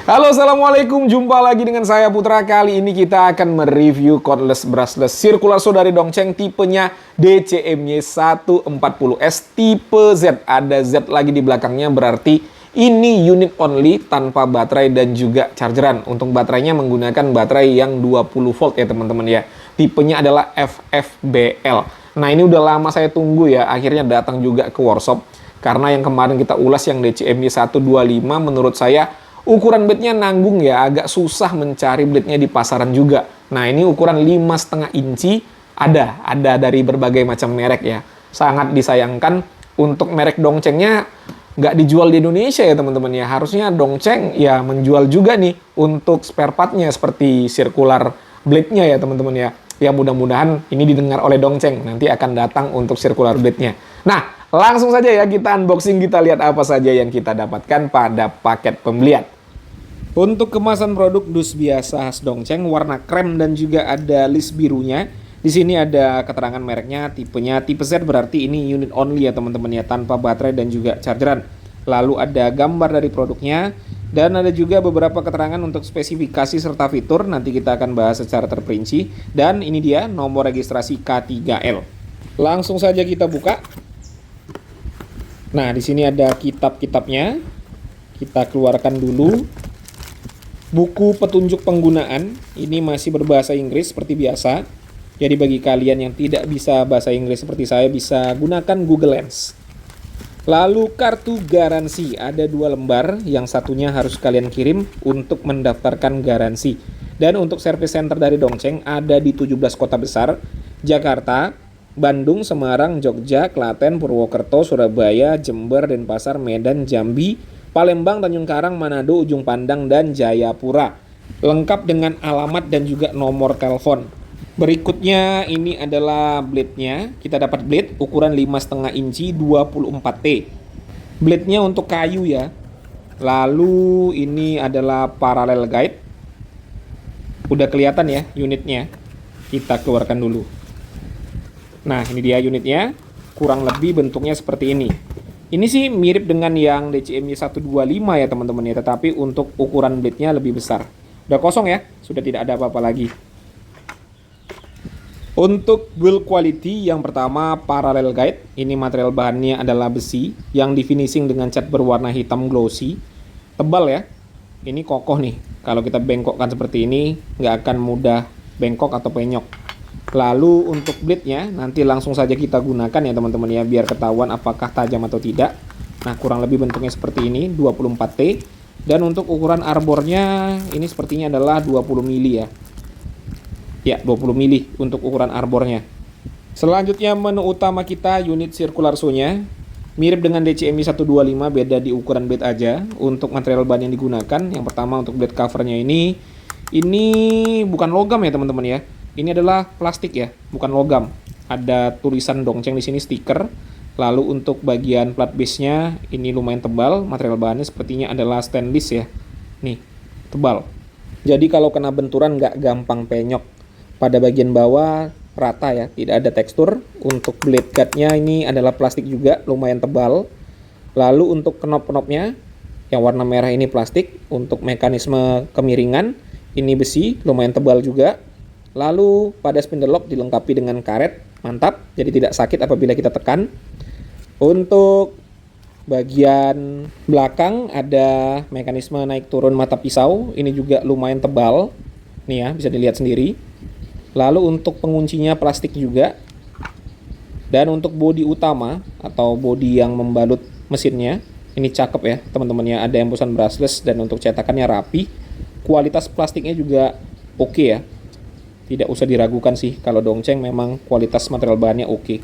Halo, assalamualaikum. Jumpa lagi dengan saya Putra. Kali ini kita akan mereview cordless brushless circular saw dari Dongcheng tipenya DCMY 140S tipe Z. Ada Z lagi di belakangnya, berarti ini unit only tanpa baterai dan juga chargeran. Untuk baterainya menggunakan baterai yang 20 volt ya teman-teman ya. Tipenya adalah FFBL. Nah, ini udah lama saya tunggu ya, akhirnya datang juga ke workshop. Karena yang kemarin kita ulas yang DCMY 125 menurut saya ukuran blade-nya nanggung ya, agak susah mencari blade-nya di pasaran juga. Nah, ini ukuran 5,5 inci ada dari berbagai macam merek ya. Sangat disayangkan untuk merek Dongchengnya nggak dijual di Indonesia ya teman-teman ya. Harusnya Dongcheng ya menjual juga nih untuk spare part-nya seperti circular blade-nya ya teman-teman ya. Ya mudah-mudahan ini didengar oleh Dongcheng, nanti akan datang untuk circular blade-nya. Nah, langsung saja ya kita unboxing, kita lihat apa saja yang kita dapatkan pada paket pembelian. Untuk kemasan produk dus biasa khas Dongcheng, warna krem dan juga ada list birunya. Di sini ada keterangan mereknya, tipenya tipe Z, berarti ini unit only ya teman-teman ya, tanpa baterai dan juga chargeran. Lalu ada gambar dari produknya dan ada juga beberapa keterangan untuk spesifikasi serta fitur. Nanti kita akan bahas secara terperinci. Dan ini dia nomor registrasi K3L. Langsung saja kita buka. Nah, di sini ada kitab-kitabnya. Kita keluarkan dulu. Buku petunjuk penggunaan ini masih berbahasa Inggris seperti biasa. Jadi bagi kalian yang tidak bisa bahasa Inggris seperti saya, bisa gunakan Google Lens. Lalu kartu garansi ada 2 lembar, yang satunya harus kalian kirim untuk mendaftarkan garansi. Dan untuk service center dari Dongcheng ada di 17 kota besar: Jakarta, Bandung, Semarang, Jogja, Klaten, Purwokerto, Surabaya, Jember, Denpasar, Medan, Jambi, Palembang, Tanjung Karang, Manado, Ujung Pandang, dan Jayapura. Lengkap dengan alamat dan juga nomor telepon. Berikutnya ini adalah blade-nya. Kita dapat blade ukuran 5,5 inci 24T. Blade-nya untuk kayu ya. Lalu ini adalah parallel guide. Udah kelihatan ya unitnya. Kita keluarkan dulu. Nah, ini dia unitnya. Kurang lebih bentuknya seperti ini. Ini sih mirip dengan yang DCMY 125 ya teman-teman ya, tetapi untuk ukuran blade-nya lebih besar. Udah kosong ya, sudah tidak ada apa-apa lagi. Untuk build quality, yang pertama parallel guide. Ini material bahannya adalah besi yang di finishing dengan cat berwarna hitam glossy. Tebal ya, ini kokoh nih. Kalau kita bengkokkan seperti ini, nggak akan mudah bengkok atau penyok. Lalu untuk blade-nya nanti langsung saja kita gunakan ya teman-teman ya, biar ketahuan apakah tajam atau tidak. Nah, kurang lebih bentuknya seperti ini, 24T. Dan untuk ukuran arbornya ini sepertinya adalah 20 mili ya. Ya, 20 mili untuk ukuran arbornya. Selanjutnya menu utama kita, unit circular saw-nya. Mirip dengan DCMY 125, beda di ukuran blade aja. Untuk material bahan yang digunakan, yang pertama untuk blade covernya ini bukan logam ya teman-teman ya. Ini adalah plastik ya, bukan logam. Ada tulisan Dongcheng di sini, stiker. Lalu untuk bagian plat base-nya ini lumayan tebal. Material bahannya sepertinya adalah stainless ya. Nih, tebal. Jadi kalau kena benturan nggak gampang penyok. Pada bagian bawah rata ya, tidak ada tekstur. Untuk blade guard-nya ini adalah plastik juga, lumayan tebal. Lalu untuk knob-knobnya yang warna merah ini plastik. Untuk mekanisme kemiringan ini besi, lumayan tebal juga. Lalu pada spindle lock dilengkapi dengan karet, mantap, jadi tidak sakit apabila kita tekan. Untuk bagian belakang ada mekanisme naik turun mata pisau, ini juga lumayan tebal, nih ya, bisa dilihat sendiri. Lalu untuk penguncinya plastik juga. Dan untuk bodi utama atau bodi yang membalut mesinnya, ini cakep ya teman-teman ya, ada embosan brushless dan untuk cetakannya rapi. Kualitas plastiknya juga oke ya. Tidak usah diragukan sih, kalau Dongcheng memang kualitas material bahannya oke.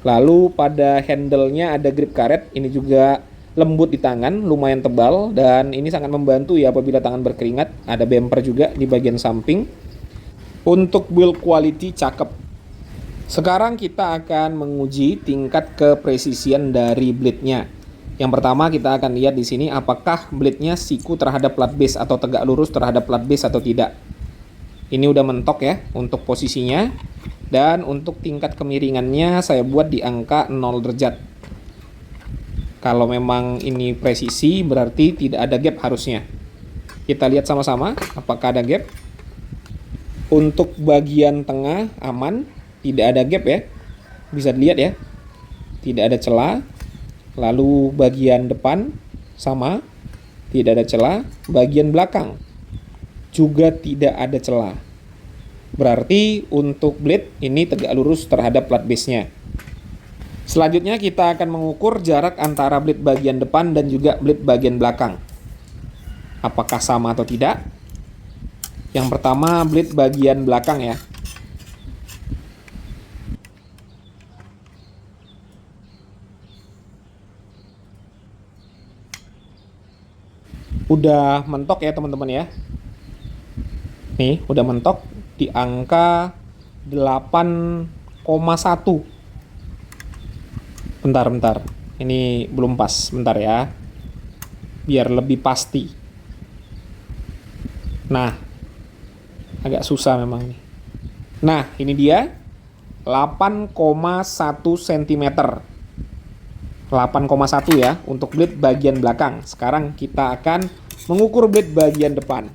Lalu pada handle-nya ada grip karet, ini juga lembut di tangan, lumayan tebal, dan ini sangat membantu ya apabila tangan berkeringat. Ada bumper juga di bagian samping. Untuk build quality cakep. Sekarang kita akan menguji tingkat kepresisian dari blade-nya. Yang pertama kita akan lihat di sini apakah blade-nya siku terhadap plat base atau tegak lurus terhadap plat base atau tidak. Ini udah mentok ya untuk posisinya. Dan untuk tingkat kemiringannya saya buat di angka 0 derajat. Kalau memang ini presisi berarti tidak ada gap harusnya. Kita lihat sama-sama apakah ada gap. Untuk bagian tengah aman, tidak ada gap ya. Bisa dilihat ya, tidak ada celah. Lalu bagian depan sama, tidak ada celah. Bagian belakang juga tidak ada celah. Berarti untuk blade ini tegak lurus terhadap plat base-nya. Selanjutnya kita akan mengukur jarak antara blade bagian depan dan juga blade bagian belakang. Apakah sama atau tidak? Yang pertama blade bagian belakang ya. Udah mentok ya teman-teman ya. Nih, udah mentok di angka 8,1. Bentar. Ini belum pas. Bentar ya. Biar lebih pasti. Nah, agak susah memang nih. Nah, ini dia 8,1 cm. 8,1 ya untuk blade bagian belakang. Sekarang kita akan mengukur blade bagian depan.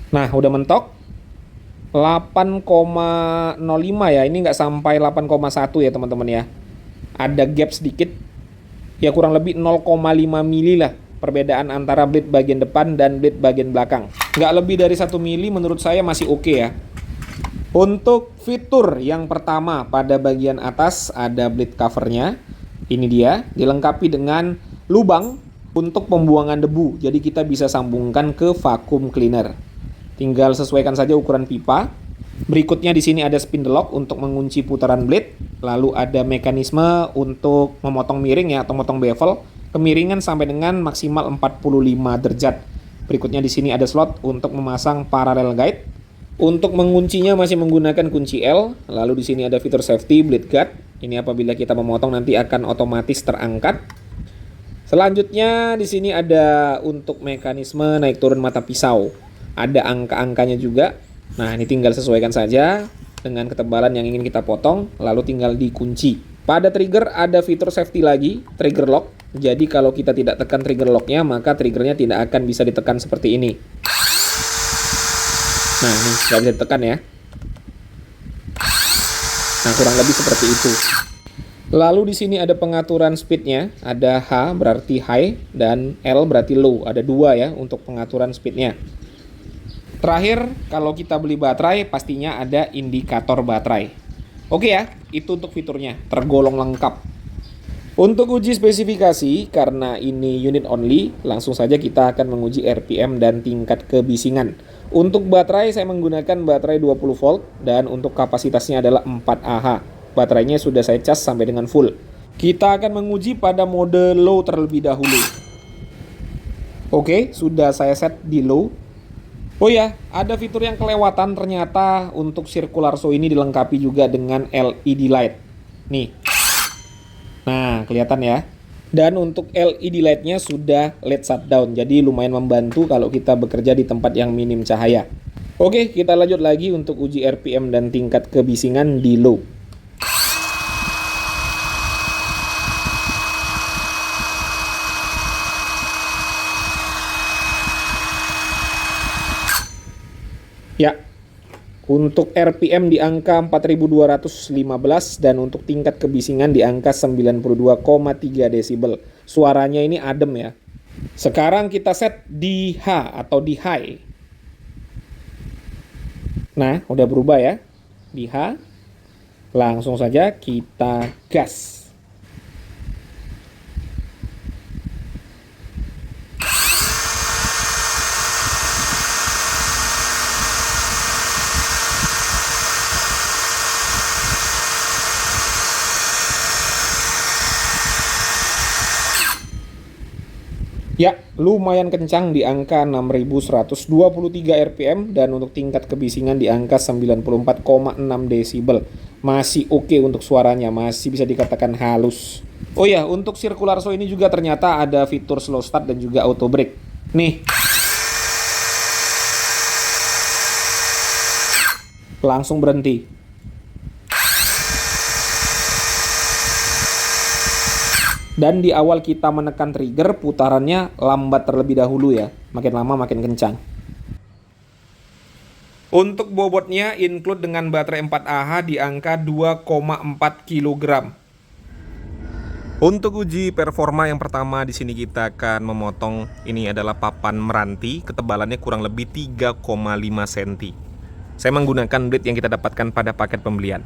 Nah, udah mentok 8,05 ya. Ini nggak sampai 8,1 ya teman-teman ya. Ada gap sedikit. Ya kurang lebih 0,5 mili lah perbedaan antara blade bagian depan dan blade bagian belakang. Nggak lebih dari 1 mili menurut saya masih oke ya. Untuk fitur yang pertama pada bagian atas ada blade covernya. Ini dia, dilengkapi dengan lubang untuk pembuangan debu. Jadi kita bisa sambungkan ke vacuum cleaner. Tinggal sesuaikan saja ukuran pipa. Berikutnya di sini ada spindle lock untuk mengunci putaran blade. Lalu ada mekanisme untuk memotong miring ya atau memotong bevel. Kemiringan sampai dengan maksimal 45 derajat. Berikutnya di sini ada slot untuk memasang parallel guide. Untuk menguncinya masih menggunakan kunci L. Lalu di sini ada fitur safety blade guard. Ini apabila kita memotong nanti akan otomatis terangkat. Selanjutnya di sini ada untuk mekanisme naik turun mata pisau. Ada angka-angkanya juga. Nah, ini tinggal sesuaikan saja dengan ketebalan yang ingin kita potong, lalu tinggal dikunci. Pada trigger ada fitur safety lagi, trigger lock. Jadi kalau kita tidak tekan trigger locknya, maka triggernya tidak akan bisa ditekan seperti ini. Nah, ini nggak bisa ditekan ya. Nah, kurang lebih seperti itu. Lalu di sini ada pengaturan speednya. Ada H berarti high dan L berarti low. Ada dua ya untuk pengaturan speednya. Terakhir, kalau kita beli baterai, pastinya ada indikator baterai. Oke ya, itu untuk fiturnya. Tergolong lengkap. Untuk uji spesifikasi, karena ini unit only, langsung saja kita akan menguji RPM dan tingkat kebisingan. Untuk baterai saya menggunakan baterai 20 volt dan untuk kapasitasnya adalah 4 Ah. Baterainya sudah saya cas sampai dengan full. Kita akan menguji pada mode low terlebih dahulu. Oke, sudah saya set di low. Oh ya, ada fitur yang kelewatan ternyata untuk circular show ini dilengkapi juga dengan LED light. Nih. Nah, kelihatan ya. Dan untuk LED light-nya sudah LED shutdown, jadi lumayan membantu kalau kita bekerja di tempat yang minim cahaya. Oke, kita lanjut lagi untuk uji RPM dan tingkat kebisingan di low. Ya, untuk RPM di angka 4215 dan untuk tingkat kebisingan di angka 92,3 desibel. Suaranya ini adem ya. Sekarang kita set di H atau di high. Nah, udah berubah ya. Di H. Langsung saja kita gas. Ya, lumayan kencang di angka 6123 RPM dan untuk tingkat kebisingan di angka 94,6 desibel. Masih oke untuk suaranya, masih bisa dikatakan halus. Oh ya, untuk circular show ini juga ternyata ada fitur slow start dan juga auto brake. Nih. Langsung berhenti. Dan di awal kita menekan trigger, putarannya lambat terlebih dahulu ya. Makin lama makin kencang. Untuk bobotnya include dengan baterai 4Ah di angka 2,4 kg. Untuk uji performa yang pertama di sini kita akan memotong, ini adalah papan meranti, ketebalannya kurang lebih 3,5 cm. Saya menggunakan blade yang kita dapatkan pada paket pembelian.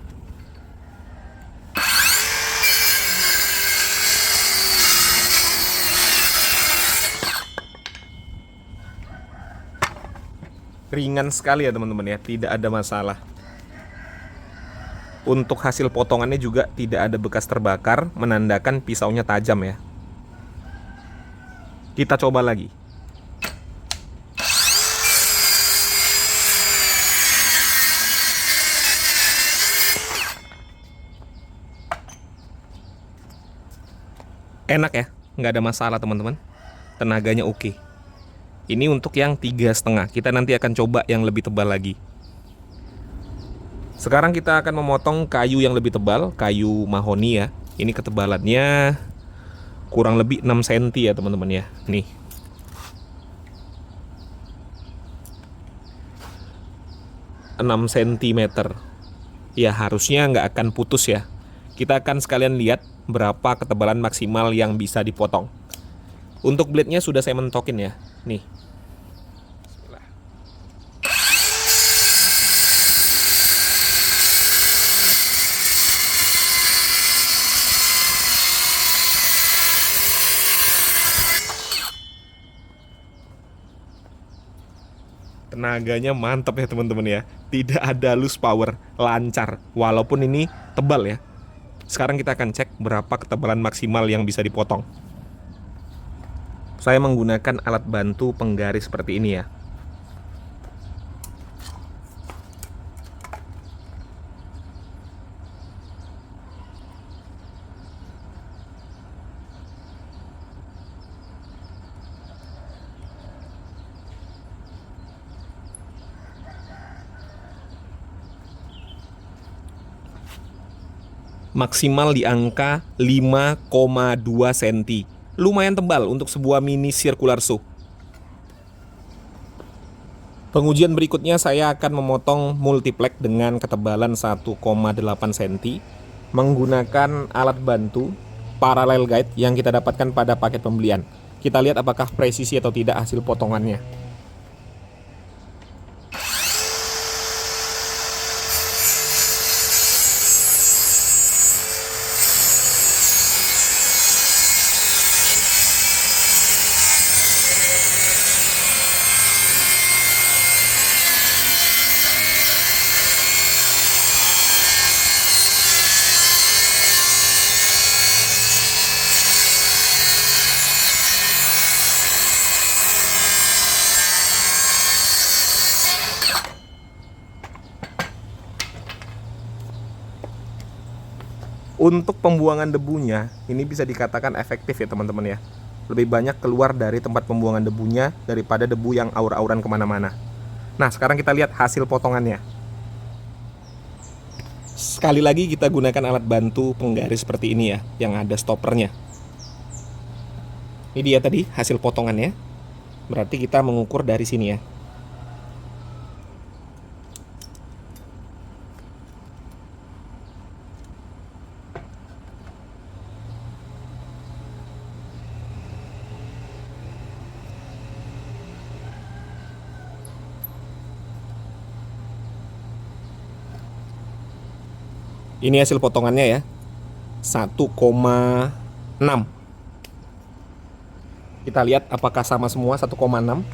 Ringan sekali ya teman-teman ya, tidak ada masalah. Untuk hasil potongannya juga tidak ada bekas terbakar, menandakan pisaunya tajam ya. Kita coba lagi. Enak ya, nggak ada masalah teman-teman. Tenaganya oke. Ini untuk yang 3,5. Kita nanti akan coba yang lebih tebal lagi. Sekarang kita akan memotong kayu yang lebih tebal, kayu mahoni ya. Ini ketebalannya kurang lebih 6 cm ya teman-teman ya. Nih. Enam cm. Ya harusnya nggak akan putus ya. Kita akan sekalian lihat berapa ketebalan maksimal yang bisa dipotong. Untuk blade-nya sudah saya mentokin ya. Nih. Tenaganya mantap ya teman-teman ya. Tidak ada loose power, lancar. Walaupun ini tebal ya. Sekarang kita akan cek berapa ketebalan maksimal yang bisa dipotong. Saya menggunakan alat bantu penggaris seperti ini ya. Maksimal di angka 5,2 cm. Lumayan tebal untuk sebuah mini circular saw. Pengujian berikutnya saya akan memotong multiplex dengan ketebalan 1,8 cm menggunakan alat bantu parallel guide yang kita dapatkan pada paket pembelian. Kita lihat apakah presisi atau tidak hasil potongannya. Untuk pembuangan debunya, ini bisa dikatakan efektif ya teman-teman ya. Lebih banyak keluar dari tempat pembuangan debunya daripada debu yang aur-auran kemana-mana. Nah, sekarang kita lihat hasil potongannya. Sekali lagi kita gunakan alat bantu penggaris seperti ini ya, yang ada stoppernya. Ini dia tadi hasil potongannya. Berarti kita mengukur dari sini ya. Ini hasil potongannya ya, 1,6. Kita lihat apakah sama semua 1,6.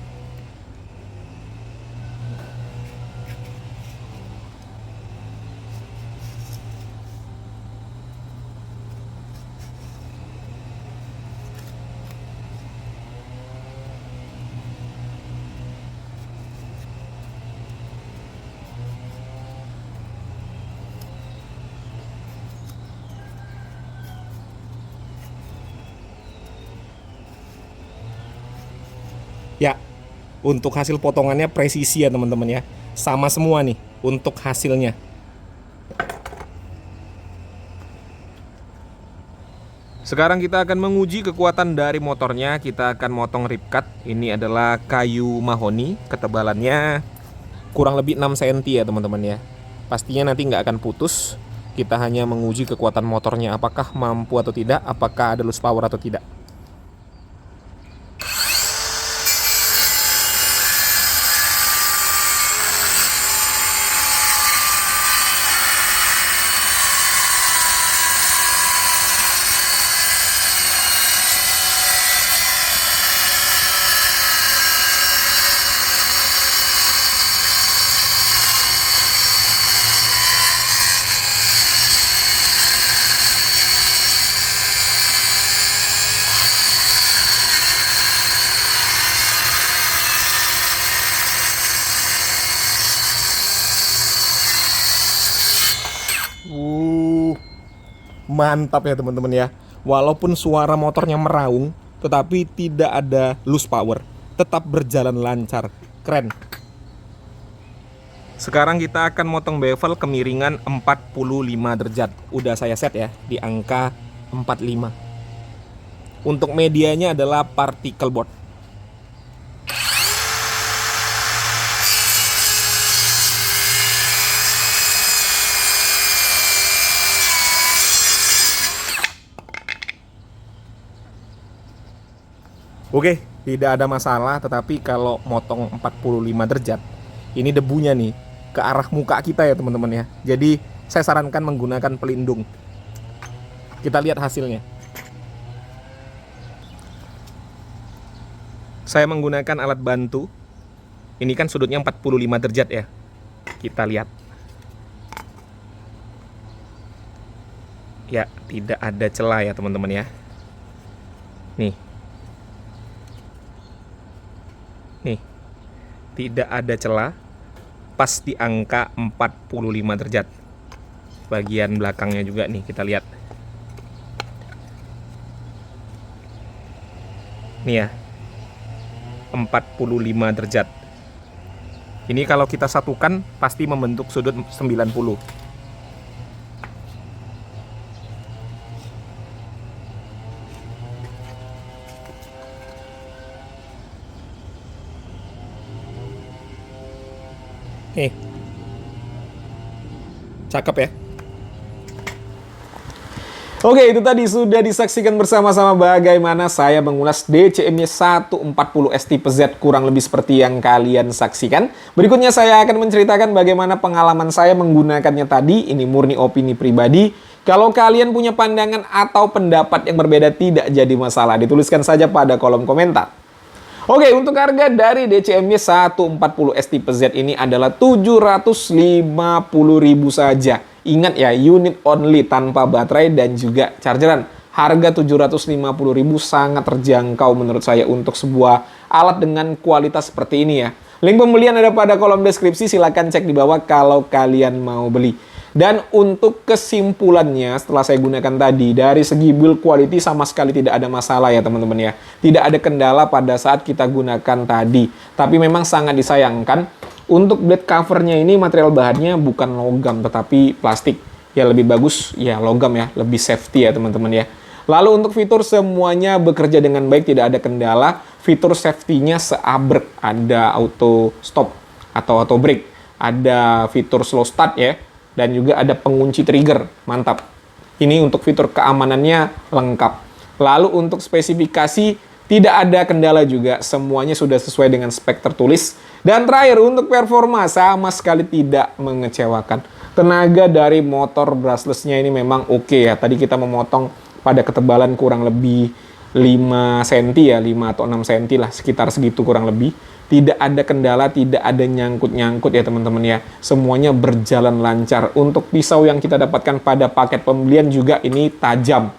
Ya, untuk hasil potongannya presisi ya teman-teman ya. Sama semua nih untuk hasilnya. Sekarang kita akan menguji kekuatan dari motornya. Kita akan motong ripcut. Ini adalah kayu mahoni. Ketebalannya kurang lebih 6 cm ya teman-teman ya. Pastinya nanti nggak akan putus. Kita hanya menguji kekuatan motornya. Apakah mampu atau tidak. Apakah ada loose power atau tidak. Mantap ya teman-teman ya. Walaupun suara motornya meraung, tetapi tidak ada loose power. Tetap berjalan lancar. Keren. Sekarang kita akan motong bevel kemiringan 45 derajat. Udah saya set ya di angka 45. Untuk medianya adalah particle board. Oke, tidak ada masalah, tetapi kalau motong 45 derajat, ini debunya nih ke arah muka kita ya teman-teman ya. Jadi saya sarankan menggunakan pelindung. Kita lihat hasilnya. Saya menggunakan alat bantu. Ini kan sudutnya 45 derajat ya. Kita lihat. Ya, tidak ada celah ya teman-teman ya. Nih. Nih, tidak ada celah, pas di angka 45 derajat. Bagian belakangnya juga nih kita lihat. Nih ya, 45 derajat. Ini kalau kita satukan pasti membentuk sudut 90. Cakep ya. Oke, itu tadi sudah disaksikan bersama-sama bagaimana saya mengulas DCM-nya 140 S tipe Z, kurang lebih seperti yang kalian saksikan. Berikutnya saya akan menceritakan bagaimana pengalaman saya menggunakannya tadi. Ini murni opini pribadi. Kalau kalian punya pandangan atau pendapat yang berbeda tidak jadi masalah. Dituliskan saja pada kolom komentar. Oke, untuk harga dari DCM-nya 140 S tipe Z ini adalah 750.000 saja. Ingat ya, unit only tanpa baterai dan juga chargeran. Harga 750.000 sangat terjangkau menurut saya untuk sebuah alat dengan kualitas seperti ini ya. Link pembelian ada pada kolom deskripsi, silahkan cek di bawah kalau kalian mau beli. Dan untuk kesimpulannya setelah saya gunakan tadi, dari segi build quality sama sekali tidak ada masalah ya teman-teman ya. Tidak ada kendala pada saat kita gunakan tadi. Tapi memang sangat disayangkan, untuk blade covernya ini material bahannya bukan logam tetapi plastik. Ya lebih bagus ya logam ya, lebih safety ya teman-teman ya. Lalu untuk fitur semuanya bekerja dengan baik, tidak ada kendala. Fitur safety-nya seabrek, ada auto stop atau auto brake, ada fitur slow start ya. Dan juga ada pengunci trigger, mantap. Ini untuk fitur keamanannya lengkap. Lalu untuk spesifikasi tidak ada kendala juga, semuanya sudah sesuai dengan spek tertulis. Dan terakhir untuk performa sama sekali tidak mengecewakan. Tenaga dari motor brushless-nya ini memang oke ya. Tadi kita memotong pada ketebalan kurang lebih 5 cm ya, 5 atau 6 cm lah, sekitar segitu kurang lebih. Tidak ada kendala, tidak ada nyangkut-nyangkut ya teman-teman ya. Semuanya berjalan lancar. Untuk pisau yang kita dapatkan pada paket pembelian juga ini tajam.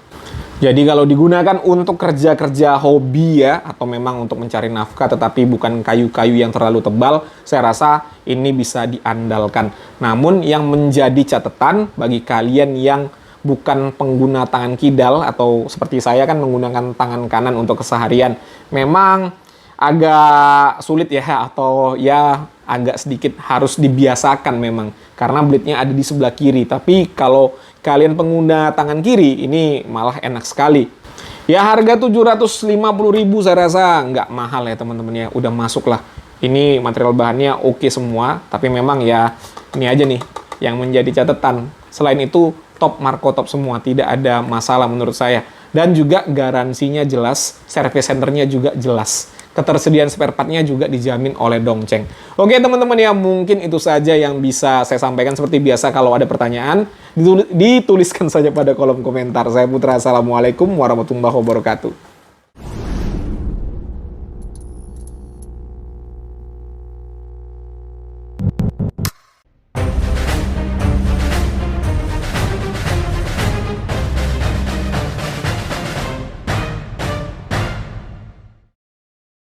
Jadi kalau digunakan untuk kerja-kerja hobi ya, atau memang untuk mencari nafkah tetapi bukan kayu-kayu yang terlalu tebal, saya rasa ini bisa diandalkan. Namun yang menjadi catatan bagi kalian yang bukan pengguna tangan kidal atau seperti saya kan menggunakan tangan kanan untuk keseharian, memang agak sulit ya, atau ya agak sedikit harus dibiasakan memang karena blade-nya ada di sebelah kiri. Tapi kalau kalian pengguna tangan kiri ini malah enak sekali. Ya harga 750.000 saya rasa nggak mahal ya teman-teman ya. Udah masuk lah. Ini material bahannya oke semua. Tapi memang ya ini aja nih yang menjadi catatan. Selain itu top Marco top semua. Tidak ada masalah menurut saya. Dan juga garansinya jelas. Service centernya juga jelas. Ketersediaan spare part-nya juga dijamin oleh Dongcheng. Oke teman-teman ya, mungkin itu saja yang bisa saya sampaikan. Seperti biasa kalau ada pertanyaan, dituliskan saja pada kolom komentar. Saya Putra, Assalamualaikum warahmatullahi wabarakatuh.